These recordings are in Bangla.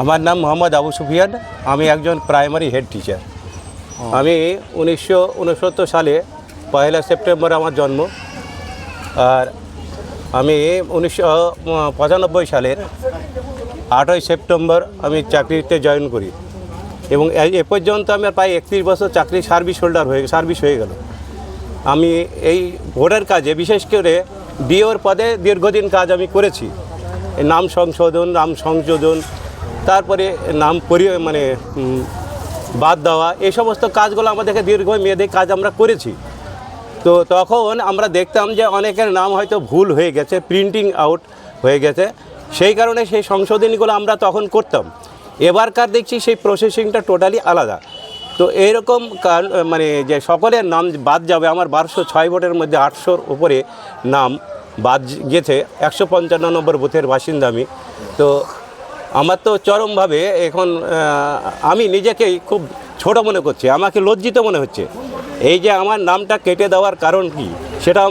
আমার নাম মোহাম্মদ আবু সুফিয়ান। আমি একজন প্রাইমারি হেড টিচার। আমি 1969 সালে 1 সেপ্টেম্বর আমার জন্ম। আর আমি 1995 সালের 8 সেপ্টেম্বর আমি চাকরিতে জয়েন করি এবং এ পর্যন্ত আমার প্রায় 31 বছর চাকরি সার্ভিস হয়ে গেল। আমি এই ভোটের কাজে বিশেষ করে ডিওর পদে দীর্ঘদিন কাজ আমি করেছি। নাম সংশোধন, তারপরে নাম বাদ দেওয়া, এই সমস্ত কাজগুলো আমাদেরকে দীর্ঘমেয়াদী কাজ আমরা করেছি। তো তখন আমরা দেখতাম যে অনেকের নাম হয়তো ভুল হয়ে গেছে, প্রিন্টিং আউট হয়ে গেছে, সেই কারণে সেই সংশোধনীগুলো আমরা তখন করতাম। এবারকার দেখছি সেই প্রসেসিংটা টোটালি আলাদা। তো এইরকম যে সকলের নাম বাদ যাবে, আমার 1206 ভোটের মধ্যে 800-র উপরে নাম বাদ গেছে। 155 নম্বর বুথের বাসিন্দা আমি। তো আমার তো চরমভাবে এখন আমি নিজেকেই খুব ছোট মনে করছি, আমাকে লজ্জিত মনে হচ্ছে। এই যে আমার নামটা কেটে দেওয়ার কারণ কি সেটা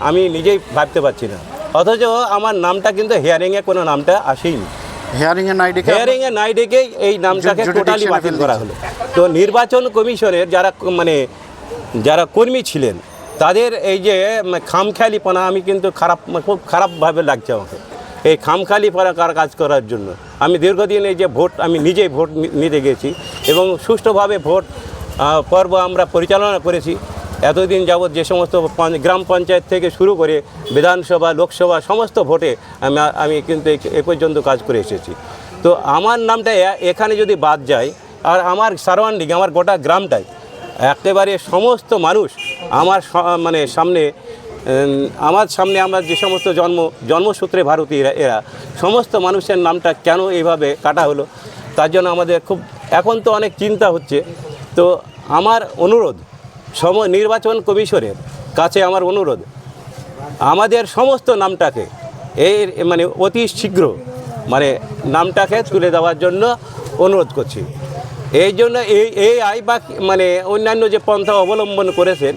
আমি নিজেই ভাবতে পারছি না। অথচ আমার নামটা কিন্তু হিয়ারিংয়ে কোনো নামটা আসেইনি। হিয়ারিংয়ে নাই ডেকেই এই নামটাকে টোটালি বাতিল করা হলো। তো নির্বাচন কমিশনের যারা কর্মী ছিলেন তাদের এই যে খামখেয়ালিপনা আমি কিন্তু খুব খারাপভাবে লাগছে আমাকে। এই খামখেয়ালিপনা কাজ করার জন্য আমি দীর্ঘদিন এই যে আমি নিজেই ভোট নিতে গেছি এবং সুষ্ঠুভাবে ভোট পর্ব আমরা পরিচালনা করেছি। এতদিন যাবৎ যে সমস্ত গ্রাম পঞ্চায়েত থেকে শুরু করে বিধানসভা, লোকসভা সমস্ত ভোটে আমি কিন্তু এ পর্যন্ত কাজ করে এসেছি। তো আমার নামটা এখানে যদি বাদ যায়, আর আমার সারাউন্ডিং, আমার গোটা গ্রামটাই একেবারে সমস্ত মানুষ আমার সামনে আমরা যে সমস্ত জন্মসূত্রে ভারতীয় এরা সমস্ত মানুষের নামটা কেন এইভাবে কাটা হলো, তার জন্য আমাদের খুব এখন তো অনেক চিন্তা হচ্ছে। তো আমার অনুরোধ নির্বাচন কমিশনের কাছে, আমার অনুরোধ আমাদের সমস্ত নামটাকে অতি শীঘ্র নামটাকে তুলে দেওয়ার জন্য অনুরোধ করছি। এই জন্য এই অন্যান্য যে পন্থা অবলম্বন করেছেন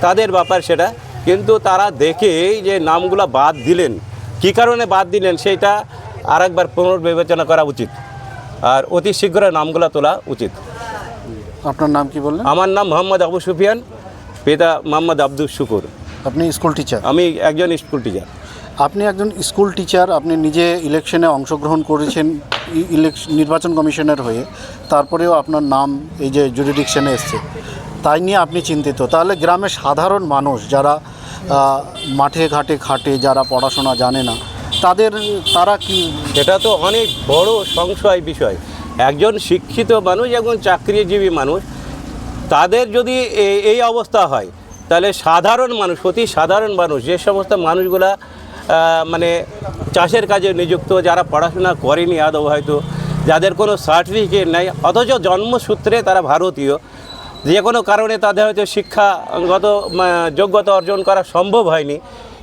তাদের ব্যাপার সেটা, কিন্তু তারা দেখে যে নামগুলো বাদ দিলেন, কী কারণে বাদ দিলেন সেটা আরেকবার পুনর্বিবেচনা করা উচিত, আর অতি শীঘ্র নামগুলো তোলা উচিত। আপনার নাম কি বললেন? আমার নাম মোহাম্মদ আবু সুফিয়ান, পিতা মোহাম্মদ আব্দুল শুকুর। আপনি স্কুল টিচার? আমি একজন স্কুল টিচার। আপনি একজন স্কুল টিচার, আপনি নিজে ইলেকশনে অংশগ্রহণ করেছেন নির্বাচন কমিশনের হয়ে, তারপরেও আপনার নাম এই যে জুরিডিকশনে এসছে, তাই নিয়ে আপনি চিন্তিত। তাহলে গ্রামের সাধারণ মানুষ যারা মাঠে ঘাটে খাটে, যারা পড়াশোনা জানে না, তারা কি? এটা তো অনেক বড় সংশয় বিষয়। একজন শিক্ষিত মানুষ, একজন চাকরিজীবী মানুষ, তাদের যদি এই অবস্থা হয়, তাহলে সাধারণ মানুষ, অতি সাধারণ মানুষ, যে সমস্ত মানুষগুলা চাষের কাজে নিযুক্ত, যারা পড়াশোনা করেনি আদৌ, হয়তো যাদের কোনো সার্টিফিকেট নেই, অথচ জন্মসূত্রে তারা ভারতীয়, যে কোনো কারণে তাদের হয়তো শিক্ষাগত যোগ্যতা অর্জন করা সম্ভব হয়নি,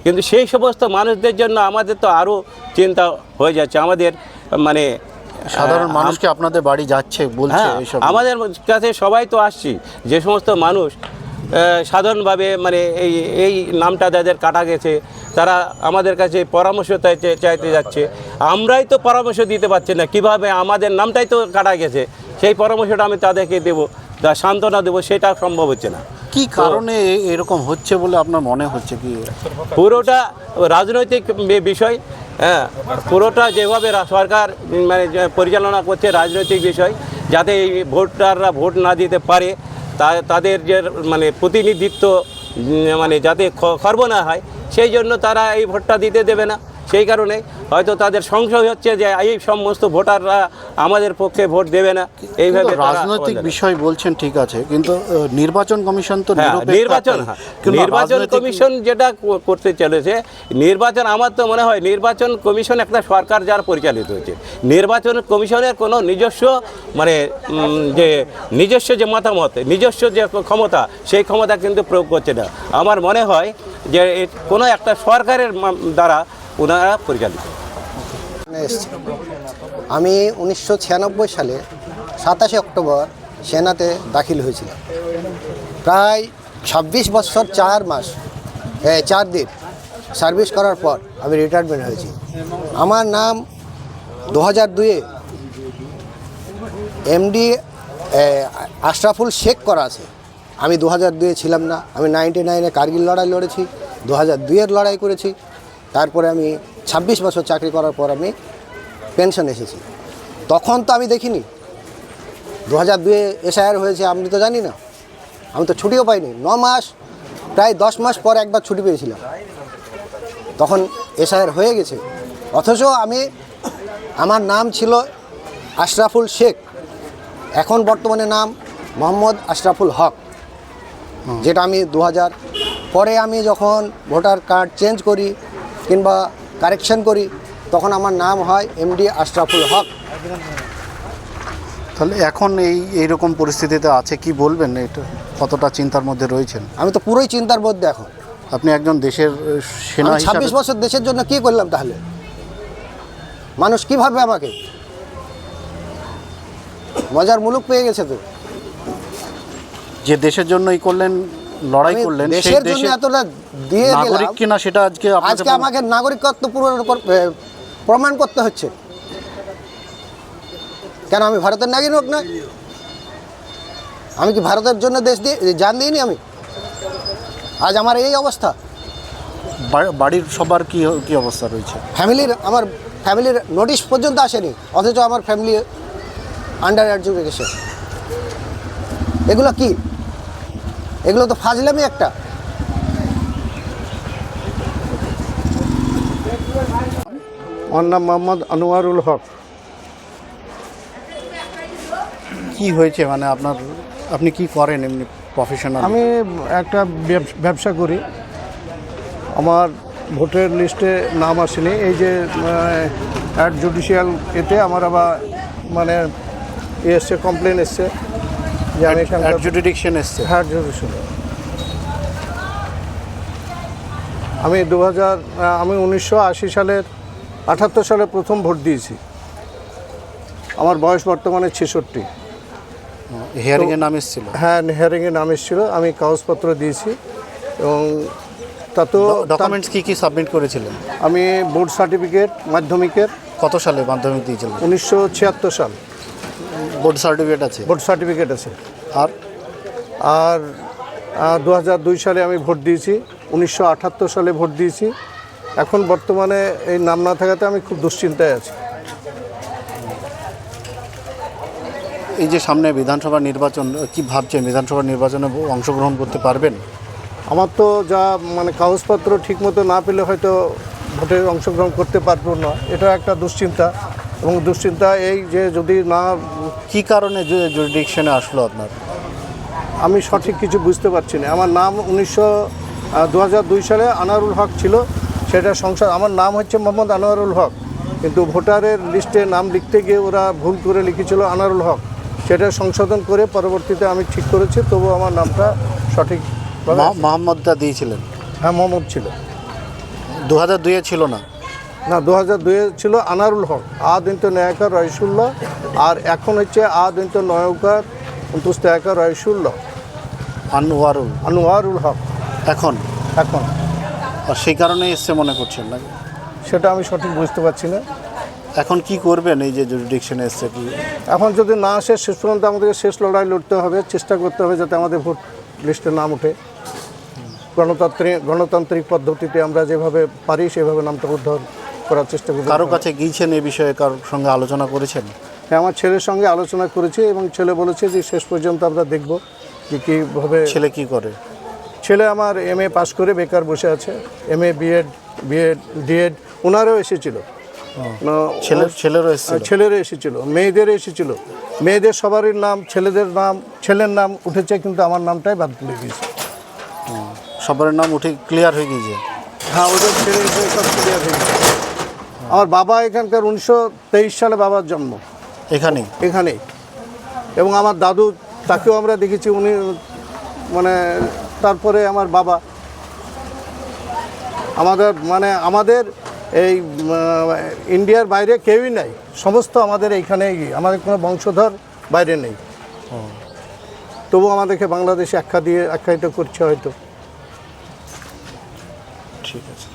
কিন্তু সেই সমস্ত মানুষদের জন্য আমাদের তো আরও চিন্তা হয়ে যাচ্ছে। আমাদের সাধারণ মানুষকে আপনাদের বাড়ি যাচ্ছে বলছে, আমাদের কাছে সবাই তো আসছি, যে সমস্ত মানুষ সাধারণভাবে এই নামটা যাদের কাটা গেছে, তারা আমাদের কাছে পরামর্শ চাইতে যাচ্ছে। আমরাই তো পরামর্শ দিতে পারছি না, কিভাবে আমাদের নামটাই তো কাটা গেছে, সেই পরামর্শটা আমি তাদেরকে দেবো, সান্ত্বনা দেবো, সেটা সম্ভব হচ্ছে না। কি কারণে এরকম হচ্ছে বলে আপনার মনে হচ্ছে? কি পুরোটা রাজনৈতিক বিষয়? হ্যাঁ, পুরোটা যেভাবে সরকার পরিচালনা করছে রাজনৈতিক বিষয়, যাতে এই ভোটাররা ভোট না দিতে পারে, তাদের যে প্রতিনিধিত্ব যাতে খর্ব না হয়, সেই জন্য তারা এই ভোটটা দিতে দেবে না। সেই কারণে হয়তো তাদের সংশয় হচ্ছে যে এই সমস্ত ভোটাররা আমাদের পক্ষে ভোট দেবে না। এইভাবে রাজনৈতিক বিষয় বলছেন, ঠিক আছে, কিন্তু নির্বাচন কমিশন তো নির্বাচন কমিশন যেটা করতে চলেছে, আমার তো মনে হয় নির্বাচন কমিশন একটা সরকার যার পরিচালিত হচ্ছে, নির্বাচন কমিশনের কোনো নিজস্ব যে মতামত, নিজস্ব যে ক্ষমতা, সেই ক্ষমতা কিন্তু প্রয়োগ করছে না। আমার মনে হয় যে কোনো একটা সরকারের দ্বারা ওনারা পরিচালিত। আমি 1996 সালে 27 অক্টোবর সেনাতে দাখিল হয়েছিলাম। প্রায় 26 বছর 4 দিন সার্ভিস করার পর আমি রিটায়ারমেন্ট হয়েছি। আমার নাম 2002-এ এমডি আশরাফুল শেখ করা আছে। আমি 2002 ছিলাম না, আমি 99-এ কার্গিল লড়াই লড়েছি, 2002-এর লড়াই করেছি। তারপরে আমি 26 বছর চাকরি করার পর আমি পেনশন এসেছি। তখন তো আমি দেখিনি 2002-এ এসআইআর হয়েছে, আমি তো জানি না, আমি তো ছুটিও পাইনি। 9 মাস, প্রায় 10 মাস পর একবার ছুটি পেয়েছিলাম, তখন এসআইআর হয়ে গেছে। অথচ আমার নাম ছিল আশরাফুল শেখ, এখন বর্তমানে নাম মোহাম্মদ আশরাফুল হক, যেটা আমি 2000 পরে আমি যখন ভোটার কার্ড চেঞ্জ করি কিংবা কারেকশন করি, তখন আমার নাম হয় এমডি আশরাফুল হক। তাহলে এখন এইরকম পরিস্থিতিতে আছে, কি বলবেন? এটা কতটা চিন্তার মধ্যে রয়েছেন? আমি তো পুরোই চিন্তার মধ্যে এখন। আপনি একজন দেশের সেনা আমি 26 হিসাবে বছর দেশের জন্য কি করলাম? তাহলে মানুষ কি ভাববে আমাকে? মজার মুলুক পেয়ে গেছে তো। যে দেশের জন্যই করলেন, লড়াই আমি করলেন, সেই দেশের জন্য দেশে এতটা দিয়ে নাগরিক গেলাম, কিনা সেটা আজকে আজকে আমাকে নাগরিকত্ব প্রমাণ করতে হচ্ছে। কেন আমি ভারতের নাগরিক না? আমি কি ভারতের জন্য দেশ দিয়ে জান দিইনি? আমি আজ আমার এই অবস্থা। বাড়ির সবার কি অবস্থা রয়েছে? আমার ফ্যামিলির নোটিশ পর্যন্ত আসেনি, অথচ আমার ফ্যামিলি আন্ডার এডুকেশন। এগুলো কি? এগুলো তো ফাজলামি একটা। আমার নাম মোহাম্মদ আনোয়ারুল হক। কি হয়েছে মানে আপনি কি করেন এমনি প্রফেশনাল? আমি একটা ব্যবসা করি। আমার ভোটের লিস্টে নাম আসেনি, এই যে অ্যাড জুডিশিয়াল এতে আমার আবার মানে এসছে, কমপ্লেন এসছে যে আমি এখানকার জুডিডিকশন এসছে। হ্যাঁ, জুডিশিয়াল। আমি 1980 সালের 78 সালে প্রথম ভোট দিয়েছি। আমার বয়স বর্তমানে 66। হিয়ারিংয়ে নাম এসেছিল? হ্যাঁ, হিয়ারিংয়ে নাম এসেছিল, আমি কাগজপত্র দিয়েছি এবং তাতেও ডকুমেন্টস কি সাবমিট করেছিলেন? আমি বোর্ড সার্টিফিকেট মাধ্যমিকের। কত সালে মাধ্যমিক দিয়েছিলেন? 1976 সাল। বোর্ড সার্টিফিকেট আছে? বোর্ড সার্টিফিকেট আছে। আর 2002 সালে আমি ভোট দিয়েছি, 1978 সালে ভোট দিয়েছি। এখন বর্তমানে এই নাম না থাকাতে আমি খুব দুশ্চিন্তায় আছি। এই যে সামনে বিধানসভা নির্বাচন, কি ভাবছেন? বিধানসভা নির্বাচনে অংশগ্রহণ করতে পারবেন? আমার তো যা মানে কাগজপত্র ঠিকমতো না পেলে হয়তো ভোটে অংশগ্রহণ করতে পারবো না, এটা একটা দুশ্চিন্তা। এবং দুশ্চিন্তা এই যে যদি না, কি কারণে জুরিডিকশনে আসলো আপনার? আমি সঠিক কিছু বুঝতে পারছি না। আমার নাম 2002 সালে আনোয়ারুল হক ছিল, সেটা সংসদ, আমার নাম হচ্ছে মোহাম্মদ আনোয়ারুল হক, কিন্তু ভোটারের লিস্টে নাম লিখতে গিয়ে ওরা ভুল করে লিখেছিল আনোয়ারুল হক। সেটা সংশোধন করে পরবর্তীতে আমি ঠিক করেছি, তবু আমার নামটা সঠিক। মোহাম্মদটা দিয়েছিলেন? হ্যাঁ, মোহাম্মদ ছিল। 2002-এ ছিল না? না, 2002-এ ছিল আনোয়ারুল হক, আদিন্ত নয়াকার রয়সুল্লাহ। আর এখন হচ্ছে আদিন্ত নয়কার অন্তুস্তায়াকার রয়সুল্লাহ, আনোয়ারুল হক এখন। আর সেই কারণে এসছে মনে করছেন নাকি? সেটা আমি সঠিক বুঝতে পারছি না। এখন কি করবেন এই যে জুরিডিকশনে এসছে? কি এখন যদি না আসে, শেষ পর্যন্ত আমাদেরকে শেষ লড়াই লড়তে হবে, চেষ্টা করতে হবে যাতে আমাদের ভোট লিস্টে নাম ওঠে। গণতান্ত্রিক পদ্ধতিতে আমরা যেভাবে পারি সেভাবে নামটা উদ্ধার করার চেষ্টা করি। কারো কাছে গিয়েছেন এ বিষয়ে? কারোর সঙ্গে আলোচনা করেছেন? হ্যাঁ, আমার ছেলের সঙ্গে আলোচনা করেছি এবং ছেলে বলেছে যে শেষ পর্যন্ত আমরা দেখব যে কীভাবে। ছেলে কি করে? ছেলে আমার MA পাস করে বেকার বসে আছে। MA বিএড ডিএড ওনারও এসেছিল, ছেলেরও এসেছিল, মেয়েদেরও এসেছিল। মেয়েদের সবারই নাম, ছেলের নাম উঠেছে, কিন্তু আমার নামটাই বাদ তুলে দিয়েছে। সবার নাম উঠে ক্লিয়ার হয়ে গিয়েছে? হ্যাঁ, ওদের ছেলে সব ক্লিয়ার হয়ে গেছে। আমার বাবা এখানকার, 1923 সালে বাবার জন্ম এখানেই। এবং আমার দাদু, তাকেও আমরা দেখেছি, উনি মানে তারপরে আমার বাবা। আমাদের এই ইন্ডিয়ার বাইরে কেউই নাই, সমস্ত আমাদের এইখানেই, আমাদের কোনো বংশধর বাইরে নেই। তবু আমাদেরকে বাংলাদেশে আখ্যায়িত করছে হয়তো। ঠিক আছে।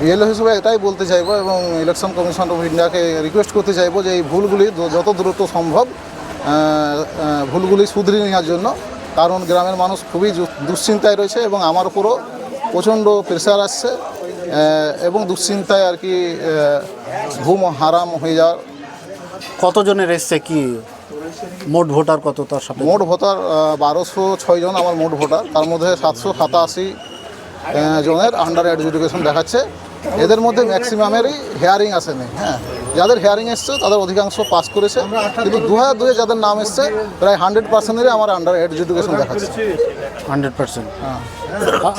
বিএলও হিসেবে এটাই বলতে চাইবো এবং ইলেকশন কমিশন অফ ইন্ডিয়াকে রিকোয়েস্ট করতে চাইবো যে এই ভুলগুলি যত দ্রুত সম্ভব ভুলগুলি শুধরিয়ে নেওয়ার জন্য, কারণ গ্রামের মানুষ খুবই দুশ্চিন্তায় রয়েছে এবং আমার উপরও প্রচণ্ড প্রেশার আসছে এবং দুশ্চিন্তায় আর কি ঘুম হারাম হয়ে যাওয়ার। কতজনের এসছে, কি মোট ভোটার কত তার সাথে? মোট ভোটার 1206 জন আমার মোট ভোটার, তার মধ্যে 787 জনের আন্ডার এডুকেশন দেখাচ্ছে। এদের মধ্যে ম্যাক্সিমামেরই হেয়ারিং আসেনি। হ্যাঁ, যাদের হেয়ারিং এসছে তাদের অধিকাংশ পাস করেছে, কিন্তু 2002 যাদের নাম এসছে প্রায় 100%-এরই আমার আন্ডার এডুকেশন দেখাচ্ছে। 100%? হ্যাঁ।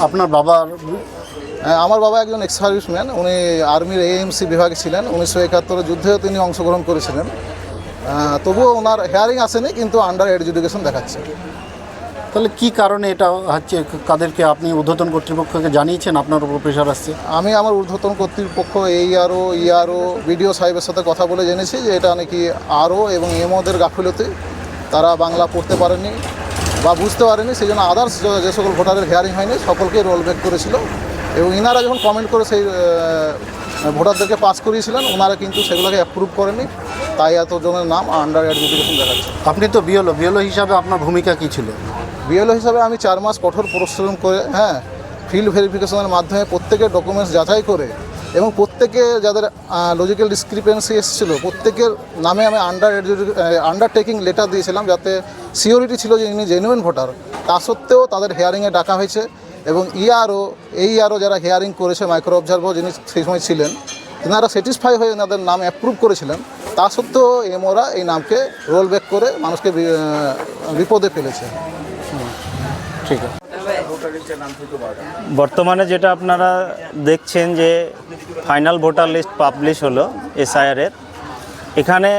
আপনার বাবার? আমার বাবা একজন এক্স সার্ভিসম্যান, উনি আর্মির এএমসি বিভাগে ছিলেন, 1971 যুদ্ধেও তিনি অংশগ্রহণ করেছিলেন। তবুও ওনার হেয়ারিং আসেনি, কিন্তু আন্ডার এডুকেশন দেখাচ্ছে। তাহলে কি কারণে এটা হচ্ছে? কাদেরকে আপনি ঊর্ধ্বতন কর্তৃপক্ষকে জানিয়েছেন আপনার উপর প্রেশার আসছে? আমি আমার ঊর্ধ্বতন কর্তৃপক্ষ ইআরও বিডিও সাহেবের সাথে কথা বলে জেনেছি যে এটা নাকি আরও এবং এমওদের গাফিলতি, তারা বাংলা পড়তে পারেনি বা বুঝতে পারেনি, সেই জন্য আদার্স যে সকল ভোটারের হেয়ারিং হয়নি সকলকে রোল ব্যাক করেছিল। এবং ইনারা যখন কমেন্ট করে সেই ভোটারদেরকে পাস করিয়েছিলেন, ওনারা কিন্তু সেগুলোকে অ্যাপ্রুভ করেনি, তাই এতজনের নাম আন্ডার এডুকেশন দেখাচ্ছে। আপনি তো বিএলও হিসাবে আপনার ভূমিকা কী ছিল? বিএলও হিসাবে আমি 4 মাস কঠোর পরিশ্রম করে ফিল্ড ভেরিফিকেশনের মাধ্যমে প্রত্যেকের ডকুমেন্টস যাচাই করে এবং প্রত্যেকে যাদের লজিক্যাল ডিসক্রিপেন্সি এসেছিলো প্রত্যেকের নামে আমি আন্ডারটেকিং লেটার দিয়েছিলাম, যাতে সিওরিটি ছিল যে ইনি জেনুইন ভোটার। তা সত্ত্বেও তাদের হেয়ারিংয়ে ডাকা হয়েছে এবং ইআরও যারা হেয়ারিং করেছে, মাইক্রো অবজারভার যিনি সেই সময় ছিলেন, তেনারা স্যাটিসফাই হয়ে ওনাদের নাম অ্যাপ্রুভ করেছিলেন। তা সত্ত্বেও এমওরা এই নামকে রোল ব্যাক করে মানুষকে বিপদে ফেলেছে। ঠিক আছে। বর্তমানে যেটা আপনারা দেখছেন যে ফাইনাল ভোটার লিস্ট পাবলিশ হলো এসআইআরের, এখানে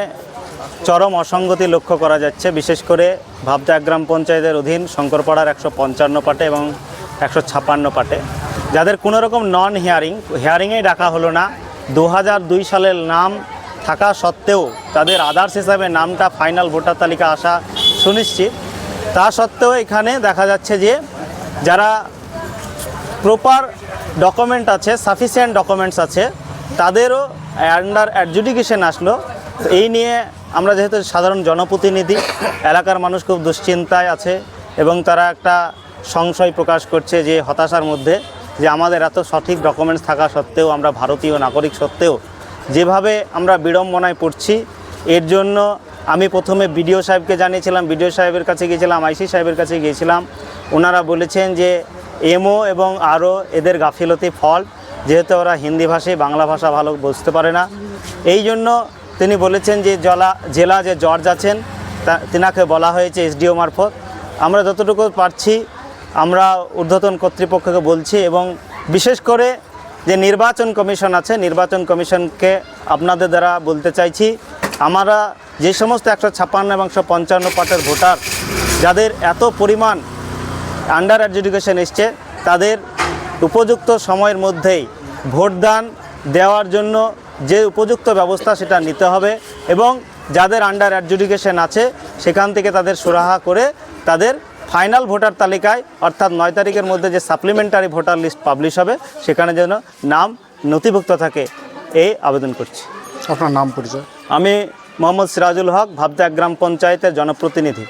চরম অসঙ্গতি লক্ষ্য করা যাচ্ছে। বিশেষ করে ভাবতা গ্রাম পঞ্চায়েতের অধীন শঙ্করপাড়ার 155 পাটে এবং 156 পাটে যাদের কোনো রকম নন হেয়ারিংয়েই ডাকা হলো না। 2002 সালের নাম থাকা সত্ত্বেও তাদের আদার্স হিসাবে নামটা ফাইনাল ভোটার তালিকা আসা সুনিশ্চিত। তা সত্ত্বেও এখানে দেখা যাচ্ছে যে যারা প্রপার ডকুমেন্ট আছে, সাফিসিয়েন্ট ডকুমেন্টস আছে, তাদেরও আন্ডার অ্যাডজুডিকেশন আসলো। তো এই নিয়ে আমরা যেহেতু সাধারণ জনপ্রতিনিধি, এলাকার মানুষ খুব দুশ্চিন্তায় আছে এবং তারা একটা সংশয় প্রকাশ করছে যে হতাশার মধ্যে, যে আমাদের এত সঠিক ডকুমেন্টস থাকা সত্ত্বেও, আমরা ভারতীয় নাগরিক সত্ত্বেও যেভাবে আমরা বিড়ম্বনায় পড়ছি। এর জন্য আমি প্রথমে বিডিও সাহেবকে জানিয়েছিলাম, বিডিও সাহেবের কাছে গিয়েছিলাম, আইসি সাহেবের কাছে গিয়েছিলাম। ওনারা বলেছেন যে এমও এবং আরও এদের গাফিলতি ফল্ট, যেহেতু ওরা হিন্দি ভাষী, বাংলা ভাষা ভালো বুঝতে পারে না। এই জন্য তিনি বলেছেন যে জেলা যে জজ আছেন তেনাকে বলা হয়েছে এসডিও মারফত। আমরা যতটুকু পারছি আমরা ঊর্ধ্বতন কর্তৃপক্ষকে বলছি এবং বিশেষ করে যে নির্বাচন কমিশন আছে, নির্বাচন কমিশনকে আপনাদের দ্বারা বলতে চাইছি, আমরা যে সমস্ত 156 এবং 155 পাটের ভোটার যাদের এত পরিমাণ আন্ডার অ্যাডজুডিকেশন এসছে, তাদের উপযুক্ত সময়ের মধ্যেই ভোটদান দেওয়ার জন্য যে উপযুক্ত ব্যবস্থা সেটা নিতে হবে এবং যাদের আন্ডার অ্যাডজুডিকেশন আছে সেখান থেকে তাদের সুরাহা করে তাদের ফাইনাল ভোটার তালিকায় অর্থাৎ 9 তারিখের মধ্যে যে সাপ্লিমেন্টারি ভোটার লিস্ট পাবলিশ হবে সেখানে যেন নাম নথিভুক্ত থাকে, এই আবেদন করছি। আপনার নাম পরিচয়? আমি মোহাম্মদ সিরাজুল হক, ভাবতা গ্রাম পঞ্চায়েতের জনপ্রতিনিধি।